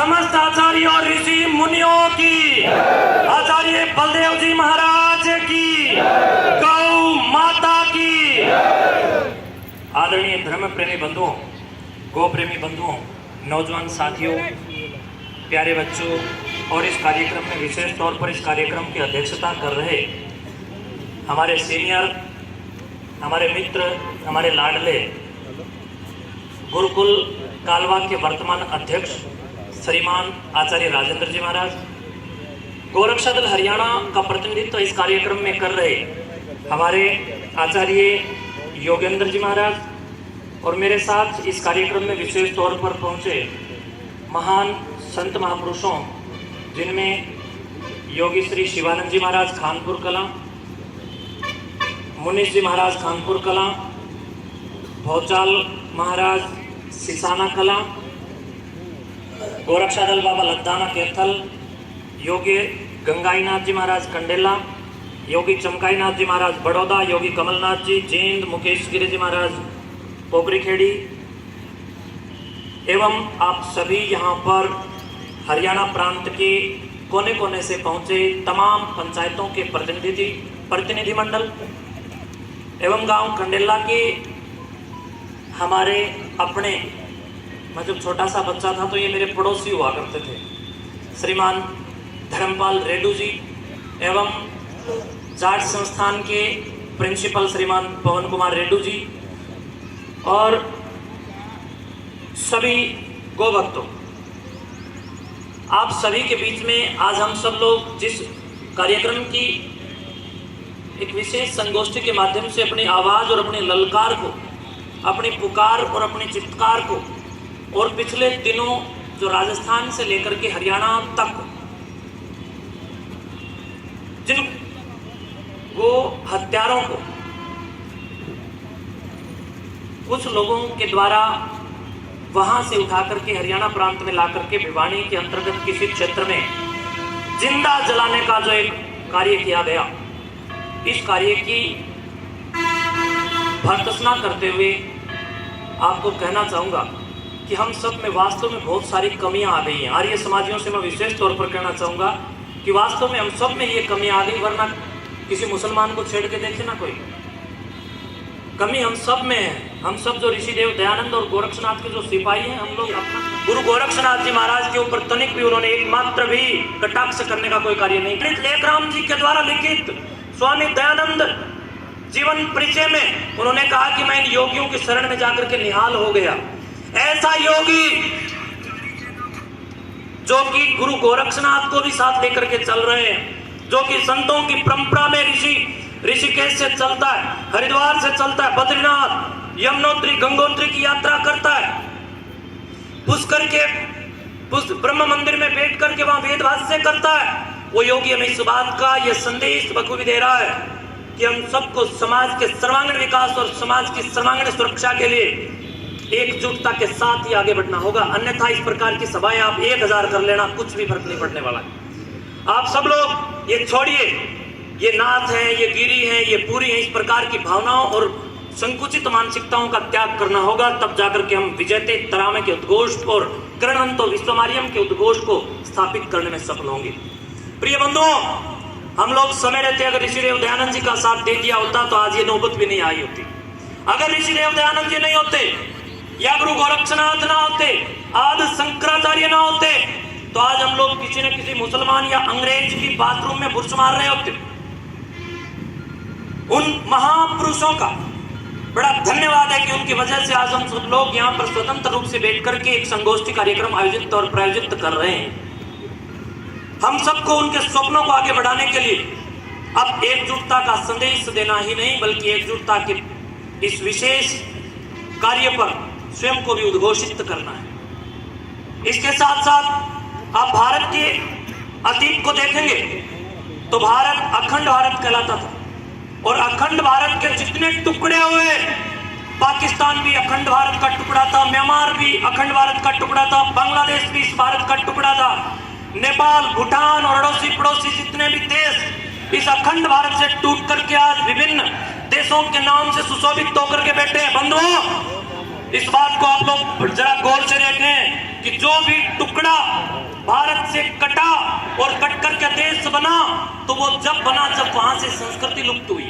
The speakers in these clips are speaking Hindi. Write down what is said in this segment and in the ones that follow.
समस्त आचार्यों और ऋषि मुनियों की, आचार्य बलदेव जी महाराज की, गौ माता की। आदरणीय धर्म प्रेमी बंधुओं, गौ प्रेमी बंधुओं, नौजवान साथियों, प्यारे बच्चों और इस कार्यक्रम में विशेष तौर पर इस कार्यक्रम की अध्यक्षता कर रहे हमारे सीनियर, हमारे मित्र, हमारे लाडले गुरुकुल कालवा के वर्तमान अध्यक्ष श्रीमान आचार्य राजेंद्र जी महाराज, गोरक्षा दल हरियाणा का प्रतिनिधित्व इस कार्यक्रम में कर रहे हमारे आचार्य योगेंद्र जी महाराज, और मेरे साथ इस कार्यक्रम में विशेष तौर पर पहुंचे महान संत महापुरुषों, जिनमें योगी श्री शिवानंद जी महाराज खानपुर कला, मुनीश जी महाराज खानपुर कला, भौचाल महाराज सिसाना कला, गोरक्षा दल बाबा लद्दाना केथल, योगी गंगाईनाथ जी महाराज कंडेला, योगी चमकाईनाथ जी महाराज बड़ौदा, योगी कमलनाथ जी जींद, मुकेश गिरी जी महाराज पोखरी खेड़ी, एवं आप सभी यहाँ पर हरियाणा प्रांत के कोने कोने से पहुँचे तमाम पंचायतों के प्रतिनिधि मंडल एवं गांव कंडेला के हमारे अपने, मैं जब छोटा सा बच्चा था तो ये मेरे पड़ोसी हुआ करते थे, श्रीमान धर्मपाल रेड्डू जी एवं जाट संस्थान के प्रिंसिपल श्रीमान पवन कुमार रेड्डू जी और सभी गोभक्तों, आप सभी के बीच में आज हम सब लोग जिस कार्यक्रम की एक विशेष संगोष्ठी के माध्यम से अपनी आवाज और अपने ललकार को, अपनी पुकार और अपनी चित्कार को, और पिछले दिनों जो राजस्थान से लेकर के हरियाणा तक जिन वो हत्यारों को कुछ लोगों के द्वारा वहां से उठा करके हरियाणा प्रांत में ला करके भिवानी के अंतर्गत किसी क्षेत्र में जिंदा जलाने का जो एक कार्य किया गया, इस कार्य की भर्त्सना करते हुए आपको कहना चाहूँगा कि हम सब में वास्तव में बहुत सारी कमियां आ गई हैं। आर्य समाजियों से मैं विशेष तौर पर कहना चाहूँगा कि वास्तव में हम सब में ये कमियां आ गई, वरना किसी मुसलमान को छेड़ के देखे ना, कोई कमी हम सब में है। हम सब जो ऋषिदेव दयानंद और गोरक्षनाथ के जो सिपाही हैं, हम लोग अपना गुरु गोरक्षनाथ जी महाराज के ऊपर तनिक भी उन्होंने एक मात्र भी कटाक्ष करने का कोई कार्य नहीं किया। लेखराम जी के द्वारा लिखित स्वामी दयानंद जीवन परिचय में उन्होंने कहा कि मैं इन योगियों की शरण में जाकर के निहाल हो गया। ऐसा योगी जो कि गुरु गोरक्षनाथ को भी साथ लेकर के चल रहे हैं, जो कि संतों की परंपरा में ऋषिकेश से चलता है, हरिद्वार से चलता है, बद्रीनाथ, यमुनोत्री, गंगोत्री की यात्रा करता है, पुष्कर के ब्रह्म मंदिर में बैठ करके वहां वेद भाष्य करता है। वो योगी हमें इस बात का यह संदेश बखूबी दे रहा है कि हम सबको समाज के सर्वांगीण विकास और समाज की सर्वांगीण सुरक्षा के लिए एकजुटता के साथ ही आगे बढ़ना होगा, अन्यथा इस प्रकार की सभाएं आप 1000 कर लेना, कुछ भी फर्क नहीं पड़ने वाला है। आप सब लोग ये छोड़िए, ये नाथ है, ये गिरी है, ये पूरी है, इस प्रकार की भावनाओं और संकुचित मानसिकताओं का त्याग करना होगा, तब जाकर के हम विजयते तरामे के उद्घोष और करणवंतो विश्वमार्यम के उद्घोष को स्थापित करने में सफल होंगे। प्रिय बंधुओं, हम लोग समय रहते अगर ऋषिदेव दयानंद जी का साथ दे दिया होता तो आज ये नौबत भी नहीं आई होती। अगर ऋषिदेव दयानंद जी नहीं होते या गुरु गोरक्षनाथ ना होते, आदि शंकराचार्य ना होते, तो आज हम लोग किसी न किसी मुसलमान या अंग्रेज की बाथरूम में बुर्श मार रहे होते। उन महापुरुषों का बड़ा धन्यवाद है कि उनकी वजह से आज हम सब लोग यहाँ पर स्वतंत्र रूप से बैठ करके एक संगोष्ठी कार्यक्रम आयोजित और प्रायोजित कर रहे हैं। हम सबको उनके स्वप्नों को आगे बढ़ाने के लिए अब एकजुटता का संदेश देना ही नहीं, बल्कि एकजुटता के इस विशेष कार्य पर स्वयं को भी उद्घोषित करना है। इसके साथ साथ आप भारत के अतीत को देखेंगे तो भारत अखंड भारत कहलाता था, और अखंड भारत के जितने टुकड़े हुए, पाकिस्तान भी अखंड भारत का टुकड़ा था, म्यांमार भी अखंड भारत का टुकड़ा था, बांग्लादेश भी इस भारत का टुकड़ा था, नेपाल, भूटान और अड़ोसी पड़ोसी जितने भी देश इस अखंड भारत से टूट करके आज विभिन्न देशों के नाम से सुशोभित होकर के बैठे हैं। बंधुओं, इस बात को आप लोग जरा गौर से देखें कि जो भी टुकड़ा भारत से कटा और कट कर के देश बना, तो वो जब बना जब वहां से संस्कृति लुप्त हुई।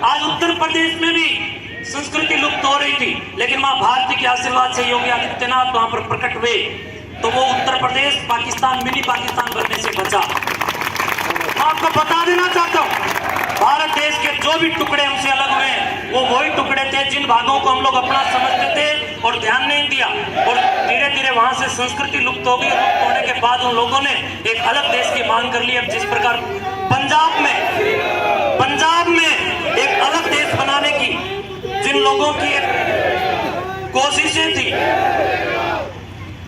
आज उत्तर प्रदेश में भी संस्कृति लुप्त हो रही थी, लेकिन मां भारती के आशीर्वाद से योगी आदित्यनाथ वहां पर प्रकट हुए, तो वो उत्तर प्रदेश पाकिस्तान, मिनी पाकिस्तान बनने से बचा। मैं आपको बता देना चाहता हूं, भारत देश के जो भी टुकड़े हमसे अलग हुए, वो वही टुकड़े थे जिन भागों को हम लोग अपना समझते थे और ध्यान नहीं दिया, और धीरे धीरे वहां से संस्कृति लुप्त हो गई। लुप्त होने के बाद उन लोगों ने एक अलग देश की मांग कर ली। अब जिस प्रकार पंजाब में एक अलग देश बनाने की जिन लोगों की कोशिशें थी,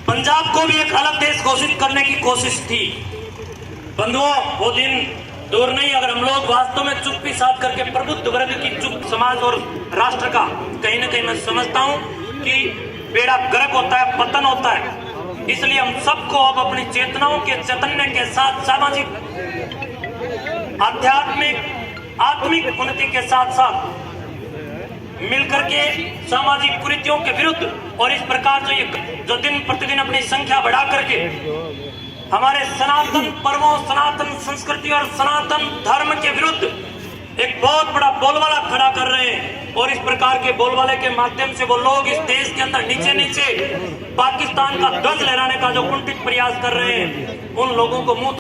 पंजाब को भी एक अलग देश घोषित करने की कोशिश थी। बंधुओं, वो दिन दूर नहीं, अगर हम लोग वास्तव में चुप्पी साध करके प्रबुद्ध वर्ग की चुप, समाज और राष्ट्र का कहीं ना कहीं मैं समझता हूं कि बेड़ा गर्क होता है, पतन होता है। इसलिए हम सबको अब अपनी चेतनाओं के चैतन्य के साथ सामाजिक, आत्मिक उन्नति के साथ साथ मिलकर के सामाजिक कुरीतियों के विरुद्ध, और इस प्रकार जो दिन प्रतिदिन अपनी संख्या बढ़ा करके हमारे सनातन पर्वों, सनातन संस्कृति और सनातन धर्म के विरुद्ध एक बहुत बड़ा बोलबाला खड़ा कर रहे हैं। और इस प्रकार के बोलबाले के माध्यम से वो लोग इस देश के अंदर नीचे नीचे पाकिस्तान का ध्वज लहराने का जो कुंठित प्रयास कर रहे हैं, उन लोगों को मुंह